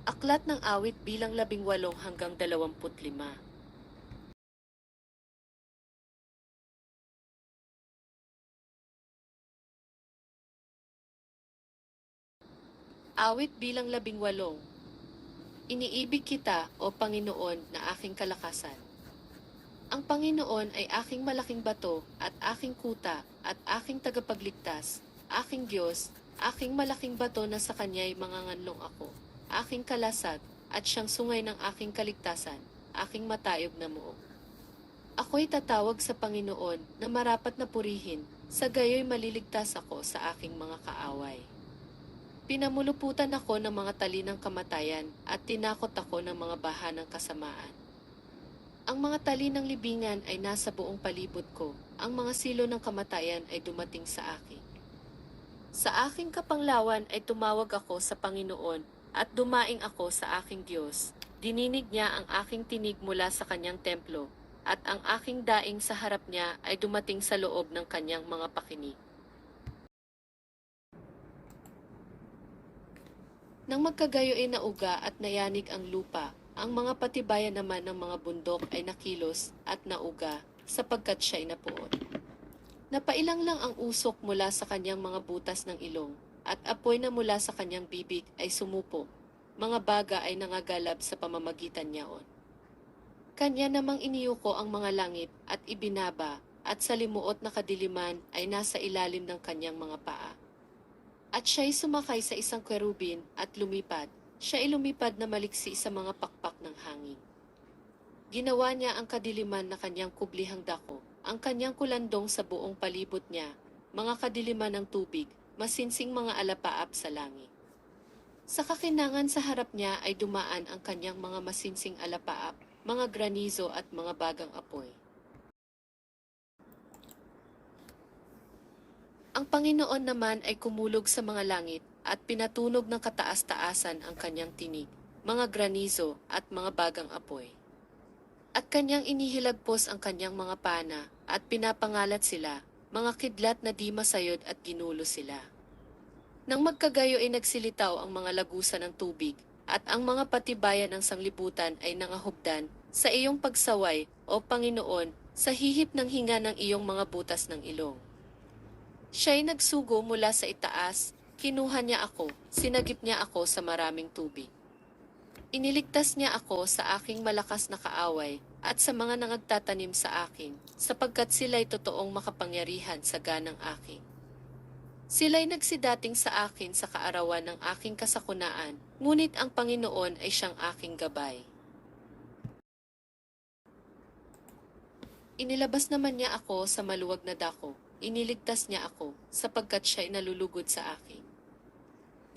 Aklat ng Awit bilang 18 hanggang 25. Awit bilang 18. Iniibig kita, o Panginoon, na aking kalakasan. Ang Panginoon ay aking malaking bato, at aking kuta, at aking tagapagligtas, aking Diyos, aking malaking bato na sa kanya'y manganganlong ako, aking kalasag, at siyang sungay ng aking kaligtasan, aking matayog na muog. Ako'y tatawag sa Panginoon na marapat na purihin, sa gayo'y maliligtas ako sa aking mga kaaway. Pinamuluputan ako ng mga tali ng kamatayan at tinakot ako ng mga baha ng kasamaan. Ang mga tali ng libingan ay nasa buong palibot ko, ang mga silo ng kamatayan ay dumating sa akin. Sa aking kapanglawan ay tumawag ako sa Panginoon at dumaing ako sa aking Diyos. Dininig niya ang aking tinig mula sa kanyang templo, at ang aking daing sa harap niya ay dumating sa loob ng kanyang mga pakinig. Nang magkagayo ay nauga at nayanig ang lupa, ang mga patibayan naman ng mga bundok ay nakilos at nauga, sapagkat siya'y napuot. Napailang lang ang usok mula sa kanyang mga butas ng ilong, at apoy na mula sa kanyang bibig ay sumupo. Mga baga ay nangagalab sa pamamagitan niyaon. Kanya namang iniyuko ang mga langit at ibinaba, at sa limuot na kadiliman ay nasa ilalim ng kanyang mga paa. At siya'y sumakay sa isang kerubin at lumipad. Siya'y lumipad na maliksi sa mga pakpak ng hangin. Ginawa niya ang kadiliman na kanyang kublihang dako, ang kanyang kulandong sa buong palibot niya, mga kadiliman ng tubig, masinsing mga alapaap sa langit. Sa kakinangan sa harap niya ay dumaan ang kanyang mga masinsing alapaap, mga granizo at mga bagang apoy. Ang Panginoon naman ay kumulog sa mga langit at pinatunog ng kataas-taasan ang kanyang tinig, mga granizo at mga bagang apoy. At kanyang inihilagpos ang kanyang mga pana at pinapangalat sila, mga kidlat na di masayod at ginulo sila. Nang magkagayo ay nagsilitaw ang mga lagusan ng tubig at ang mga patibayan ng sanglibutan ay nangahubdan sa iyong pagsaway, o Panginoon, sa hihip ng hinga ng iyong mga butas ng ilong. Siya'y nagsugo mula sa itaas, kinuha niya ako, sinagip niya ako sa maraming tubig. Iniligtas niya ako sa aking malakas na kaaway, at sa mga nangagtatanim sa akin, sapagkat sila'y totoong makapangyarihan sa ganang akin. Sila'y nagsidating sa akin sa kaarawan ng aking kasakunaan, ngunit ang Panginoon ay siyang aking gabay. Inilabas naman niya ako sa maluwag na dako. Iniligtas niya ako, sapagkat siya'y nalulugod sa akin.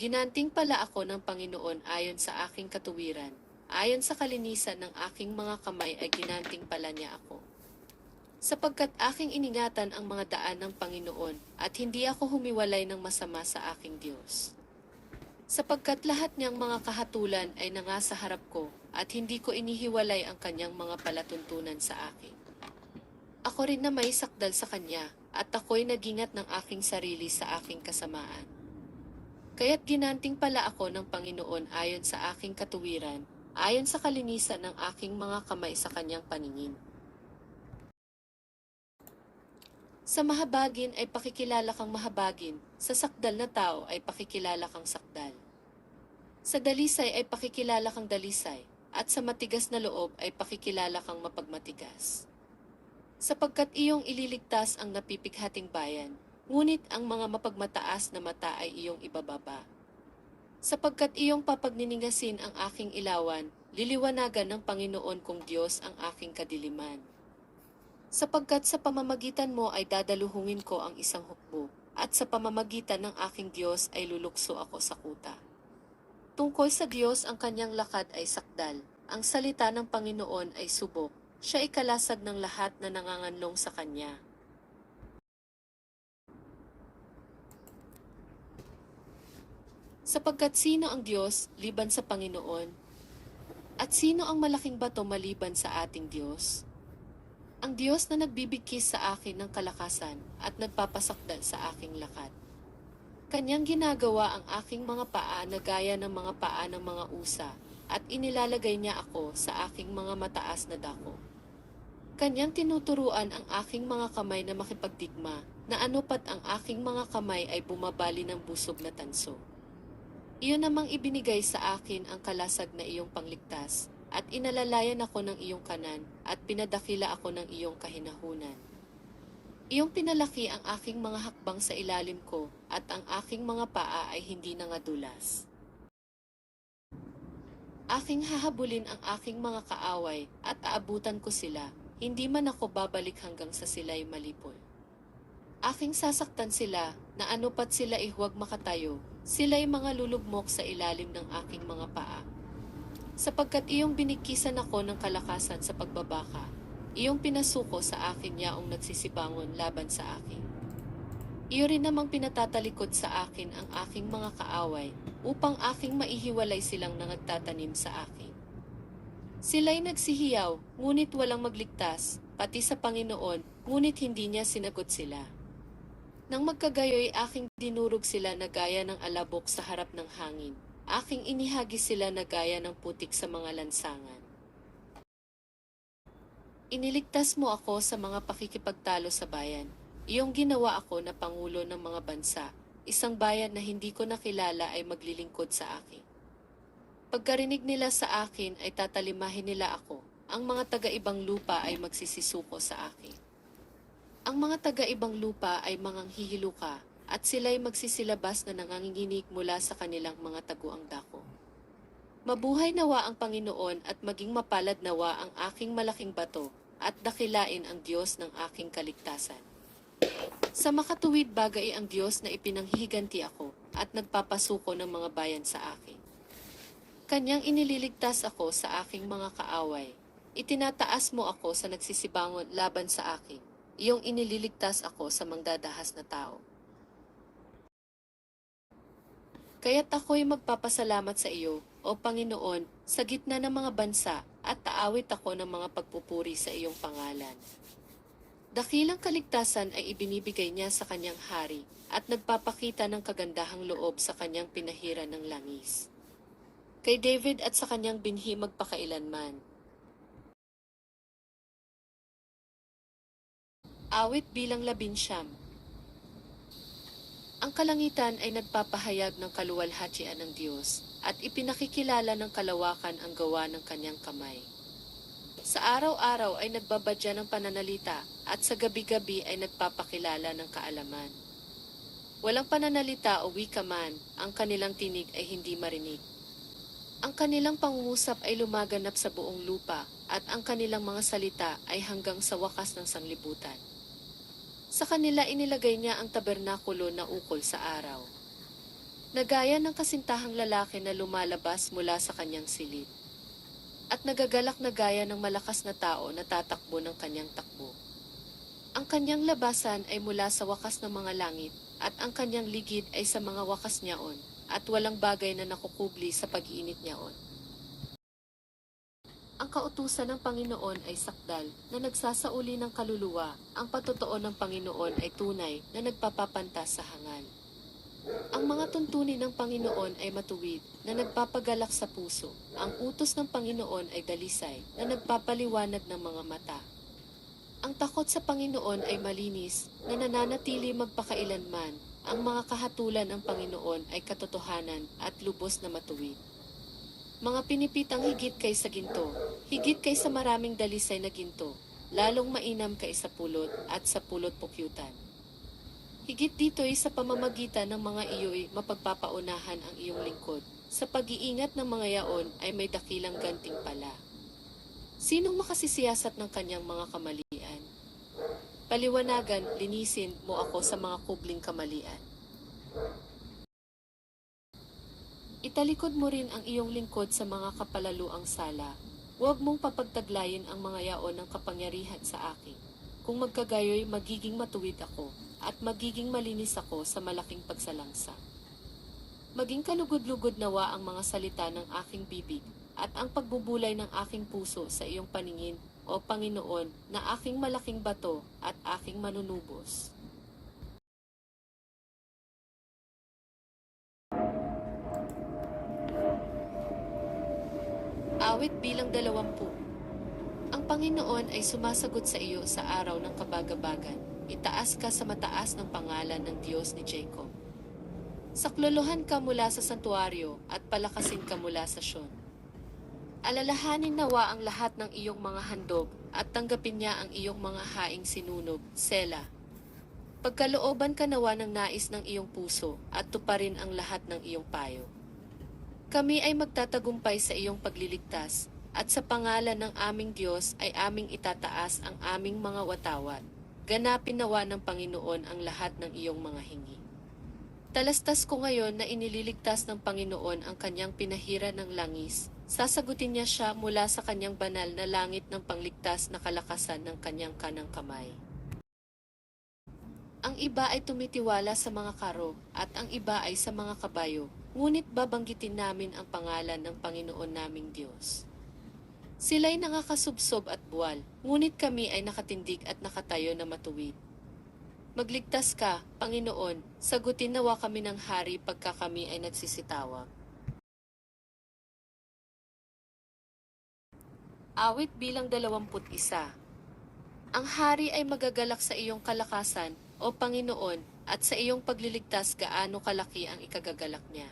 Ginanting pala ako ng Panginoon ayon sa aking katuwiran, ayon sa kalinisan ng aking mga kamay ay ginanting pala niya ako. Sapagkat aking iningatan ang mga daan ng Panginoon, at hindi ako humiwalay ng masama sa aking Diyos. Sapagkat lahat niyang mga kahatulan ay nangasa harap ko, at hindi ko inihiwalay ang kanyang mga palatuntunan sa akin. Ako rin na may sakdal sa kanya, at ako'y nagingat ng aking sarili sa aking kasamaan. Kaya't ginanting pala ako ng Panginoon ayon sa aking katuwiran, ayon sa kalinisan ng aking mga kamay sa kanyang paningin. Sa mahabagin ay pakikilala kang mahabagin, sa sakdal na tao ay pakikilala kang sakdal. Sa dalisay ay pakikilala kang dalisay, at sa matigas na loob ay pakikilala kang mapagmatigas. Sapagkat iyong ililigtas ang napipighating bayan, ngunit ang mga mapagmataas na mata ay iyong ibababa. Sapagkat iyong papagniningasin ang aking ilawan, liliwanagan ng Panginoon kong Diyos ang aking kadiliman. Sapagkat sa pamamagitan mo ay dadaluhungin ko ang isang hukbo, at sa pamamagitan ng aking Diyos ay lulukso ako sa kuta. Tungkol sa Diyos ang kanyang lakad ay sakdal, ang salita ng Panginoon ay subok, siya ay kalasag ng lahat na nanganganlong sa kanya. Sapagkat sino ang Diyos liban sa Panginoon? At sino ang malaking bato maliban sa ating Diyos? Ang Diyos na nagbibigkis sa akin ng kalakasan at nagpapasakdal sa aking lakad. Kanyang ginagawa ang aking mga paa na gaya ng mga paa ng mga usa, at inilalagay niya ako sa aking mga mataas na dako. Kanyang tinuturuan ang aking mga kamay na makipagdigma, na anupat ang aking mga kamay ay bumabali ng busog na tanso. Iyon namang ibinigay sa akin ang kalasag na iyong pangligtas, at inalalayan ako ng iyong kanan, at pinadakila ako ng iyong kahinahunan. Iyong pinalaki ang aking mga hakbang sa ilalim ko, at ang aking mga paa ay hindi nangadulas. Aking hahabulin ang aking mga kaaway, at aabutan ko sila, hindi man ako babalik hanggang sa sila'y malipol. Aking sasaktan sila, na anupat sila ay huwag makatayo, sila'y mga lulugmok sa ilalim ng aking mga paa. Sapagkat iyong binikisan ako ng kalakasan sa pagbabaka, iyong pinasuko sa akin yaong nagsisibangon laban sa akin. Iyo rin namang pinatatalikod sa akin ang aking mga kaaway, upang aking maihiwalay silang nangagtatanim sa akin. Sila'y nagsihiyaw, ngunit walang magligtas, pati sa Panginoon, ngunit hindi niya sinagot sila. Nang magkagayoy aking dinurog sila na gaya ng alabok sa harap ng hangin, aking inihagis sila na gaya ng putik sa mga lansangan. Iniligtas mo ako sa mga pakikipagtalo sa bayan. Iyong ginawa ako na pangulo ng mga bansa, isang bayan na hindi ko nakilala ay maglilingkod sa akin. Pagkarinig nila sa akin ay tatalimahin nila ako, ang mga taga-ibang lupa ay magsisisuko sa akin. Ang mga taga-ibang lupa ay manganghihiluka, at sila'y magsisilabas na nanganginginig mula sa kanilang mga taguang dako. Mabuhay nawa ang Panginoon at maging mapalad nawa ang aking malaking bato, at dakilain ang Diyos ng aking kaligtasan. Sa makatuwid bagay ang Diyos na ipinanghihiganti ako, at nagpapasuko ng mga bayan sa akin. Kanyang inililigtas ako sa aking mga kaaway. Itinataas mo ako sa nagsisibangon laban sa akin. Iyong inililigtas ako sa mangdadahas na tao. Kaya't ako'y magpapasalamat sa iyo, O Panginoon, sa gitna ng mga bansa, at taawit ako ng mga pagpupuri sa iyong pangalan. Dakilang kaligtasan ay ibinibigay niya sa kanyang hari, at nagpapakita ng kagandahang loob sa kanyang pinahiran ng langis. Kay David at sa kanyang binhi magpakailanman. Awit bilang 19. Ang kalangitan ay nagpapahayag ng kaluwalhatian ng Diyos, at ipinakikilala ng kalawakan ang gawa ng kanyang kamay. Sa araw-araw ay nagbabadya ng pananalita, at sa gabi-gabi ay nagpapakilala ng kaalaman. Walang pananalita o wika man, ang kanilang tinig ay hindi marinig. Ang kanilang pangungusap ay lumaganap sa buong lupa, at ang kanilang mga salita ay hanggang sa wakas ng sanglibutan. Sa kanila inilagay niya ang tabernakulo na ukol sa araw. Nagaya ng kasintahang lalaki na lumalabas mula sa kanyang silid. At nagagalak na gaya ng malakas na tao na tatakbo ng kanyang takbo. Ang kanyang labasan ay mula sa wakas ng mga langit, at ang kanyang ligid ay sa mga wakas niyaon, at walang bagay na nakukubli sa pag-iinit niyaon. Ang kautusan ng Panginoon ay sakdal, na nagsasauli ng kaluluwa. Ang patotoo ng Panginoon ay tunay, na nagpapapantas sa hangal. Ang mga tuntunin ng Panginoon ay matuwid, na nagpapagalak sa puso. Ang utos ng Panginoon ay dalisay, na nagpapaliwanag ng mga mata. Ang takot sa Panginoon ay malinis, na nananatili magpakailanman. Ang mga kahatulan ng Panginoon ay katotohanan at lubos na matuwid. Mga pinipitang higit kaysa ginto, higit kaysa maraming dalisay na ginto, lalong mainam kaysa pulot at sa pulot pukyutan. Higit dito'y sa pamamagitan ng mga iyo'y mapagpapaunahan ang iyong lingkod, sa pag-iingat ng mga yaon ay may dakilang gantimpala. Sinong makasisiyasat ng kanyang mga kamalian? Paliwanagan, linisin mo ako sa mga kubling kamalian. Italikod mo rin ang iyong lingkod sa mga kapalaluang sala. Huwag mong papagtaglayin ang mga yaon ng kapangyarihan sa akin. Kung magkagayoy, magiging matuwid ako, at magiging malinis ako sa malaking pagsalangsa. Maging kalugod-lugod nawa ang mga salita ng aking bibig, at ang pagbubulay ng aking puso sa iyong paningin, O Panginoon, na aking malaking bato at aking manunubos. Awit bilang 20. Ang Panginoon ay sumasagot sa iyo sa araw ng kabagabagan. Itaas ka sa mataas ng pangalan ng Diyos ni Jacob. Saklolohan ka mula sa santuaryo at palakasin ka mula sa Sion. Alalahanin nawa ang lahat ng iyong mga handog at tanggapin niya ang iyong mga haing sinunog, Sela. Pagkalooban ka nawa ng nais ng iyong puso at tuparin ang lahat ng iyong payo. Kami ay magtatagumpay sa iyong pagliligtas at sa pangalan ng aming Diyos ay aming itataas ang aming mga watawat. Ganapin nawa ng Panginoon ang lahat ng iyong mga hingi. Talastas ko ngayon na inililigtas ng Panginoon ang kanyang pinahira ng langis. Sasagutin niya siya mula sa kanyang banal na langit ng pangligtas na kalakasan ng kanyang kanang kamay. Ang iba ay tumitiwala sa mga karo at ang iba ay sa mga kabayo, ngunit babanggitin namin ang pangalan ng Panginoon naming Diyos. Sila'y nangakasubsob at buwal, ngunit kami ay nakatindig at nakatayo na matuwid. Magligtas ka, Panginoon, sagutin nawa kami ng hari pagka kami ay nagsisitawag. Awit bilang 21. Ang hari ay magagalak sa iyong kalakasan, o Panginoon, at sa iyong pagliligtas gaano kalaki ang ikagagalak niya.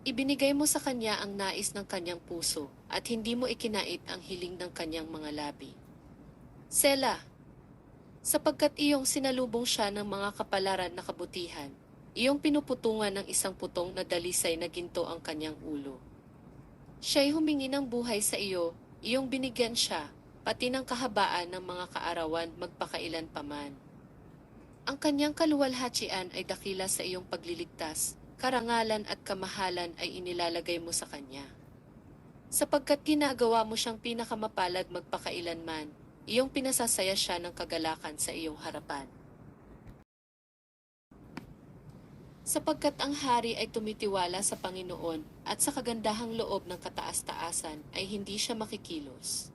Ibinigay mo sa kanya ang nais ng kanyang puso, at hindi mo ikinait ang hiling ng kanyang mga labi. Sela. Sapagkat iyong sinalubong siya ng mga kapalaran na kabutihan, iyong pinuputungan ng isang putong na dalisay na ginto ang kanyang ulo. Siya'y humingi ng buhay sa iyo, iyong binigyan siya, pati ng kahabaan ng mga kaarawan magpakailan paman. Ang kanyang kaluwalhatian ay dakila sa iyong pagliligtas, karangalan at kamahalan ay inilalagay mo sa kanya. Sapagkat ginagawa mo siyang pinakamapalad magpakailanman, iyong pinasasaya siya ng kagalakan sa iyong harapan. Sapagkat ang hari ay tumitiwala sa Panginoon at sa kagandahang loob ng kataas-taasan ay hindi siya makikilos.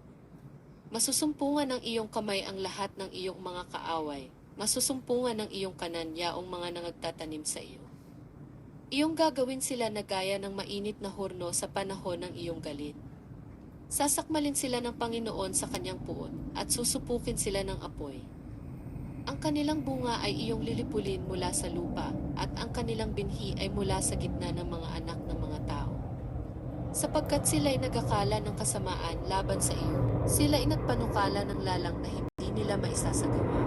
Masusumpungan ng iyong kamay ang lahat ng iyong mga kaaway, masusumpungan ng iyong kanan yaong mga nangagtatanim sa iyo. Iyong gagawin sila na gaya ng mainit na horno sa panahon ng iyong galit. Sasakmalin sila ng Panginoon sa kanyang puot at susupukin sila ng apoy. Ang kanilang bunga ay iyong lilipulin mula sa lupa at ang kanilang binhi ay mula sa gitna ng mga anak ng mga tao. Sapagkat sila'y nagakala ng kasamaan laban sa iyo, sila'y nagpanukala ng lalang na hindi nila maisasagawa.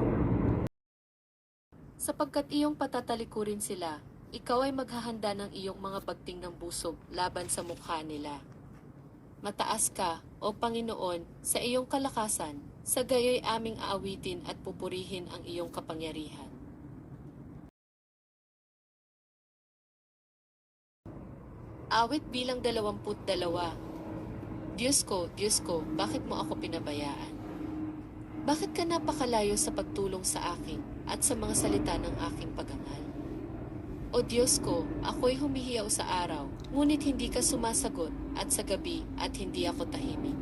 Sapagkat iyong patatalikurin sila, ikaw ay maghahanda ng iyong mga bagting ng busog laban sa mukha nila. Mataas ka, o Panginoon, sa iyong kalakasan, sa gayoy aming aawitin at pupurihin ang iyong kapangyarihan. Awit bilang 22. Diyos ko, bakit mo ako pinabayaan? Bakit ka napakalayo sa pagtulong sa akin at sa mga salita ng aking pagangal? O Diyos ko, ako'y humihiyaw sa araw, ngunit hindi ka sumasagot, at sa gabi, at hindi ako tahimik.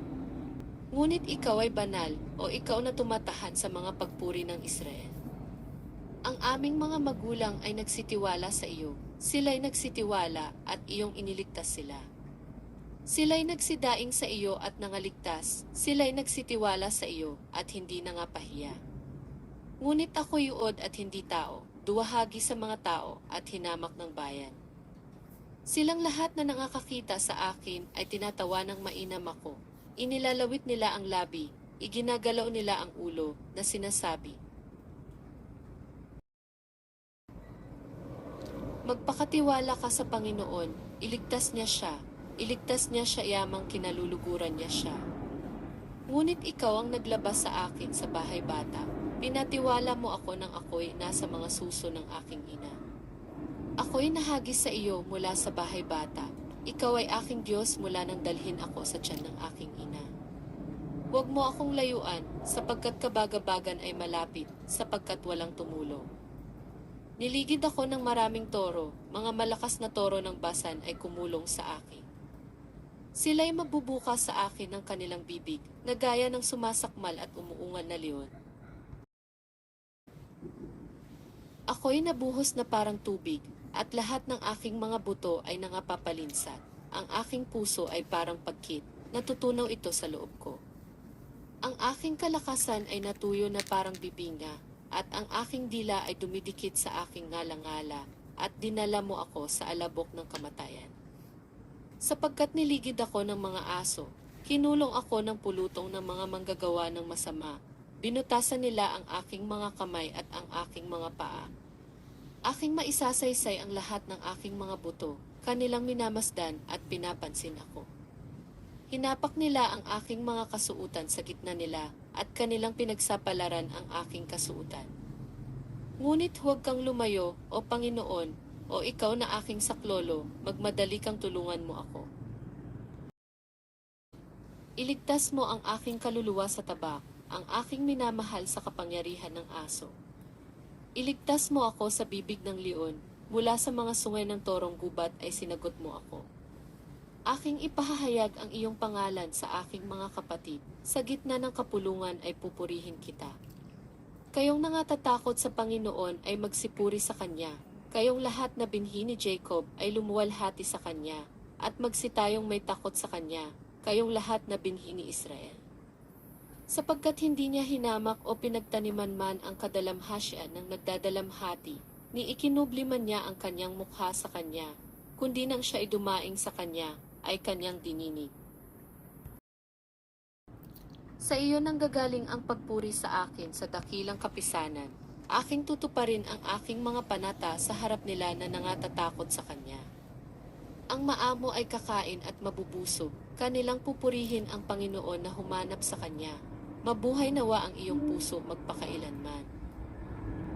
Ngunit ikaw ay banal, o ikaw na tumatahan sa mga pagpuri ng Israel. Ang aming mga magulang ay nagsitiwala sa iyo, sila'y nagsitiwala at iyong iniligtas sila. Sila'y nagsidaing sa iyo at nangaligtas, sila'y nagsitiwala sa iyo at hindi nangapahiya. Ngunit ako'y uod at hindi tao, duwahagi sa mga tao at hinamak ng bayan. Silang lahat na nakakakita sa akin ay tinatawa ng mainam ako. Inilalawit nila ang labi, iginagalaw nila ang ulo na sinasabi, magpakatiwala ka sa Panginoon, iligtas niya siya yamang kinaluluguran niya siya. Ngunit ikaw ang naglabas sa akin sa bahay bata. Pinatiwala mo ako nang ako'y nasa mga suso ng aking ina. Ako'y nahagis sa iyo mula sa bahay bata. Ikaw ay aking Diyos mula nang dalhin ako sa tiyan ng aking ina. Huwag mo akong layuan, sapagkat kabagabagan ay malapit, sapagkat walang tumulong. Niligid ako ng maraming toro, mga malakas na toro ng Basan ay kumulong sa akin. Sila'y mabubukas sa akin ng kanilang bibig, na gaya ng sumasakmal at umuungal na leon. Ako'y nabuhos na parang tubig, at lahat ng aking mga buto ay nangapapalinsat. Ang aking puso ay parang pagkit, natutunaw ito sa loob ko. Ang aking kalakasan ay natuyo na parang bibinga, at ang aking dila ay dumidikit sa aking ngala-ngala, at dinala mo ako sa alabok ng kamatayan. Sapagkat niligid ako ng mga aso, kinulong ako ng pulutong ng mga manggagawa ng masama, binutasan nila ang aking mga kamay at ang aking mga paa. Aking maisasaysay ang lahat ng aking mga buto, kanilang minamasdan at pinapansin ako. Hinapak nila ang aking mga kasuutan sa gitna nila, at kanilang pinagsapalaran ang aking kasuutan. Ngunit huwag kang lumayo, o Panginoon, o ikaw na aking saklolo, magmadali kang tulungan mo ako. Iligtas mo ang aking kaluluwa sa tabak, ang aking minamahal sa kapangyarihan ng aso. Iligtas mo ako sa bibig ng leon, mula sa mga sungay ng torong gubat ay sinagot mo ako. Aking ipahahayag ang iyong pangalan sa aking mga kapatid, sa gitna ng kapulungan ay pupurihin kita. Kayong nangatatakot sa Panginoon ay magsipuri sa Kanya, kayong lahat na binhi ni Jacob ay lumuwalhati sa Kanya, at magsitayong may takot sa Kanya, kayong lahat na binhi ni Israel. Sapagkat hindi niya hinamak o pinagtaniman man ang kadalamhasyan ng nagdadalamhati, ni ikinubli man niya ang kanyang mukha sa Kanya, kundi nang siya ay dumaing sa Kanya, ay Kanyang dininig. Sa iyo nanggagaling ang pagpuri sa akin sa dakilang kapisanan, aking tutuparin ang aking mga panata sa harap nila na nangatatakot sa Kanya. Ang maamo ay kakain at mabubusog, kanilang pupurihin ang Panginoon na humanap sa Kanya. Mabuhay nawa ang iyong puso magpakailanman.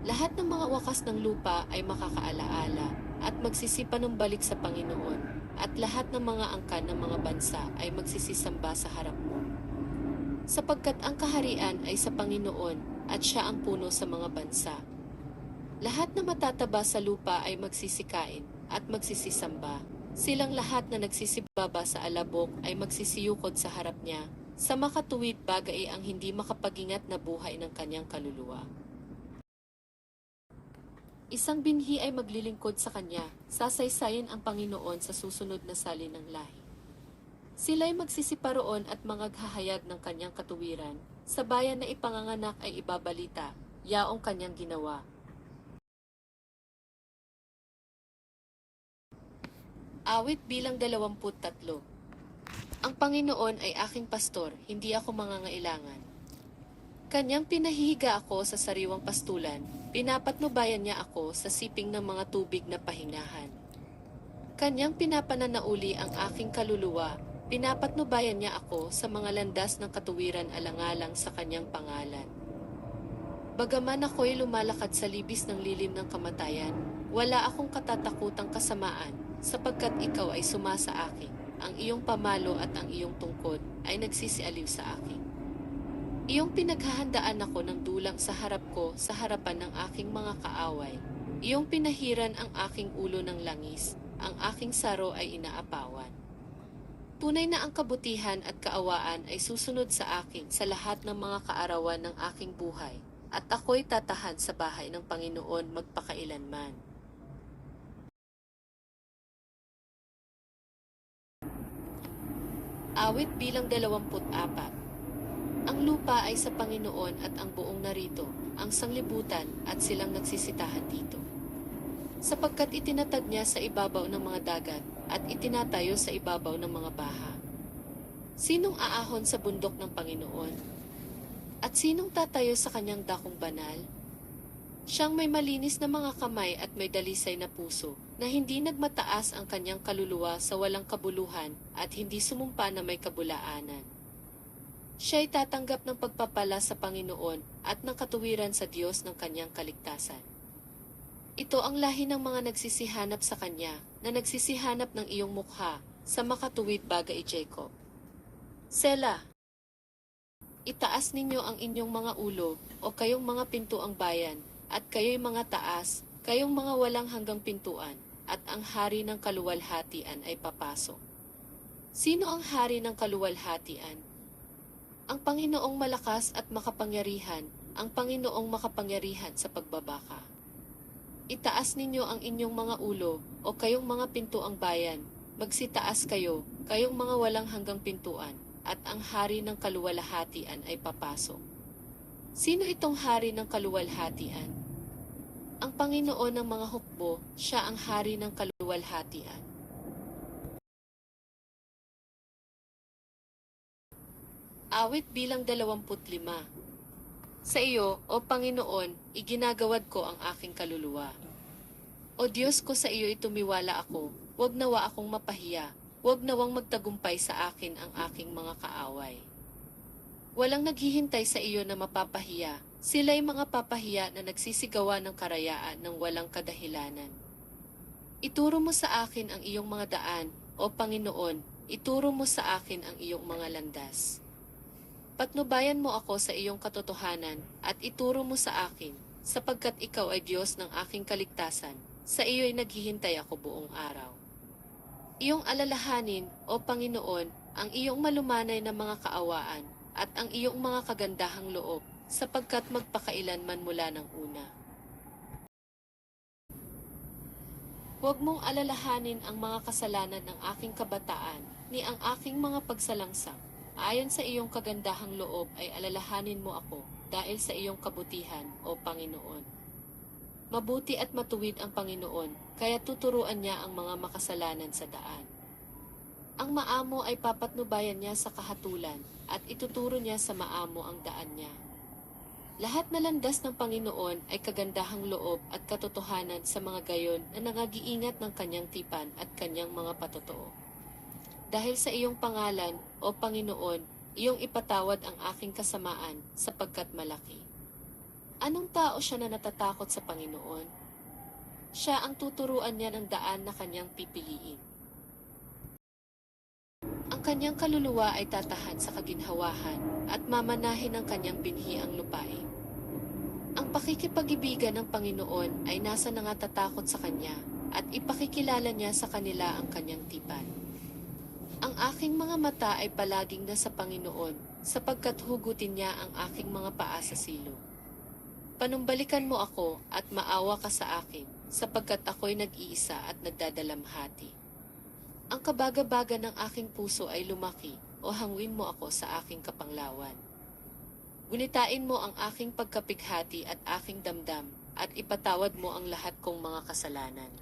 Lahat ng mga wakas ng lupa ay makakaalaala at magsisipanumbalik sa Panginoon, at lahat ng mga angkan ng mga bansa ay magsisisamba sa harap mo. Sapagkat ang kaharian ay sa Panginoon at siya ang puno sa mga bansa. Lahat na matataba sa lupa ay magsisikain at magsisisamba. Silang lahat na nagsisibaba sa alabok ay magsisiyukod sa harap niya, sa makatuwid bagay ang hindi makapagingat na buhay ng kanyang kaluluwa. Isang binhi ay maglilingkod sa Kanya, sasaysayin ang Panginoon sa susunod na salin ng lahi. Sila'y magsisiparoon at mangaghahayag ng Kanyang katuwiran, sa bayan na ipanganganak ay ibabalita, yaong Kanyang ginawa. Awit bilang 23. Ang Panginoon ay aking pastor, hindi ako mangangailangan. Kanyang pinahihiga ako sa sariwang pastulan, pinapatnubayan niya ako sa siping ng mga tubig na pahingahan. Kanyang pinapananauli ang aking kaluluwa, pinapatnubayan niya ako sa mga landas ng katuwiran alang-alang sa kanyang pangalan. Bagaman ako'y lumalakad sa libis ng lilim ng kamatayan, wala akong katatakutang kasamaan, sapagkat ikaw ay sumasa akin, ang iyong pamalo at ang iyong tungkod ay nagsisialiw sa akin. Iyong pinaghahandaan ako ng dulang sa harap ko sa harapan ng aking mga kaaway. Iyong pinahiran ang aking ulo ng langis, ang aking saro ay inaapawan. Tunay na ang kabutihan at kaawaan ay susunod sa akin sa lahat ng mga kaarawan ng aking buhay, at ako'y tatahan sa bahay ng Panginoon magpakailanman. Awit bilang 24. Ang lupa ay sa Panginoon at ang buong narito, ang sanglibutan at silang nagsisitahan dito. Sapagkat itinatag niya sa ibabaw ng mga dagat at itinatayo sa ibabaw ng mga baha. Sinong aahon sa bundok ng Panginoon? At sinong tatayo sa kanyang dakong banal? Siyang may malinis na mga kamay at may dalisay na puso, na hindi nagmataas ang kanyang kaluluwa sa walang kabuluhan at hindi sumumpa na may kabulaanan. Siya'y tatanggap ng pagpapala sa Panginoon at ng katuwiran sa Diyos ng kanyang kaligtasan. Ito ang lahi ng mga nagsisihanap sa Kanya, na nagsisihanap ng iyong mukha, sa makatuwid bagay Jacob. Sela. Itaas ninyo ang inyong mga ulo, o kayong mga pintuang bayan, at kayo'y mga taas, kayong mga walang hanggang pintuan, at ang hari ng kaluwalhatian ay papasok. Sino ang hari ng kaluwalhatian? Ang Panginoong malakas at makapangyarihan, ang Panginoong makapangyarihan sa pagbabaka. Itaas ninyo ang inyong mga ulo, o kayong mga pintuang bayan, Magsitaas kayo, kayong mga walang hanggang pintuan, at ang hari ng kaluwalhatian ay papasok. Sino itong hari ng kaluwalhatian? Ang Panginoon ng mga hukbo, siya ang hari ng kaluwalhatian. Awit bilang 25. Sa iyo, O Panginoon, iginagawad ko ang aking kaluluwa. O Diyos ko, sa iyo itumiwala ako, huwag nawa akong mapahiya, huwag nawang magtagumpay sa akin ang aking mga kaaway. Walang naghihintay sa iyo na mapapahiya, sila'y mga papahiya na nagsisigawa ng karayaan ng walang kadahilanan. Ituro mo sa akin ang iyong mga daan, O Panginoon, ituro mo sa akin ang iyong mga landas. Patnubayan mo ako sa iyong katotohanan at ituro mo sa akin, sapagkat ikaw ay Diyos ng aking kaligtasan, sa iyo'y naghihintay ako buong araw. Iyong alalahanin, O Panginoon, ang iyong malumanay na mga kaawaan, at ang iyong mga kagandahang loob, sapagkat magpakailanman mula ng una. Huwag mong alalahanin ang mga kasalanan ng aking kabataan, ni ang aking mga pagsalangsang. Ayon sa iyong kagandahang loob ay alalahanin mo ako, dahil sa iyong kabutihan, O Panginoon. Mabuti at matuwid ang Panginoon, kaya tuturuan niya ang mga makasalanan sa daan. Ang maamo ay papatnubayan niya sa kahatulan, at ituturo niya sa maamo ang daan niya. Lahat na landas ng Panginoon ay kagandahang loob at katotohanan sa mga gayon na nangagiingat ng kanyang tipan at kanyang mga patotoo. Dahil sa iyong pangalan, O Panginoon, iyong ipatawad ang aking kasamaan, sapagkat malaki. Anong tao siya na natatakot sa Panginoon? Siya ang tuturuan niya ng daan na kanyang pipiliin. Ang kanyang kaluluwa ay tatahan sa kaginhawahan, at mamanahin ng kanyang binhi ang lupain. Ang pakikipag-ibigan ng Panginoon ay nasa nangatatakot sa kanya, at ipakikilala niya sa kanila ang kanyang tipan. Ang aking mga mata ay palaging nasa Panginoon, sapagkat hugutin niya ang aking mga paa sa silong. Panumbalikan mo ako at maawa ka sa akin, sapagkat ako'y nag-iisa at nagdadalamhati. Ang kabagabaga ng aking puso ay lumaki, o hangwin mo ako sa aking kapanglawan. Gunitain mo ang aking pagkapighati at aking damdam, at ipatawad mo ang lahat kong mga kasalanan.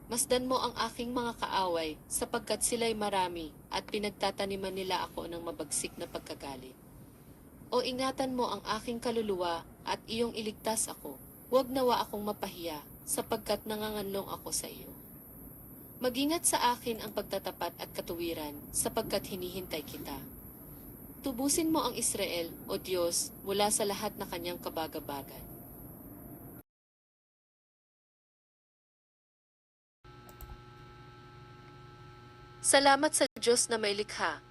Masdan mo ang aking mga kaaway, sapagkat sila'y marami, at pinagtataniman nila ako ng mabagsik na pagkagalit. O ingatan mo ang aking kaluluwa, at iyong iligtas ako, huwag nawa akong mapahiya, sapagkat nanganganlong ako sa iyo. Magingat sa akin ang pagtatapat at katuwiran, sapagkat hinihintay kita. Tubusin mo ang Israel, O Diyos, mula sa lahat na kanyang kabagabagan. Salamat sa Diyos na may likha,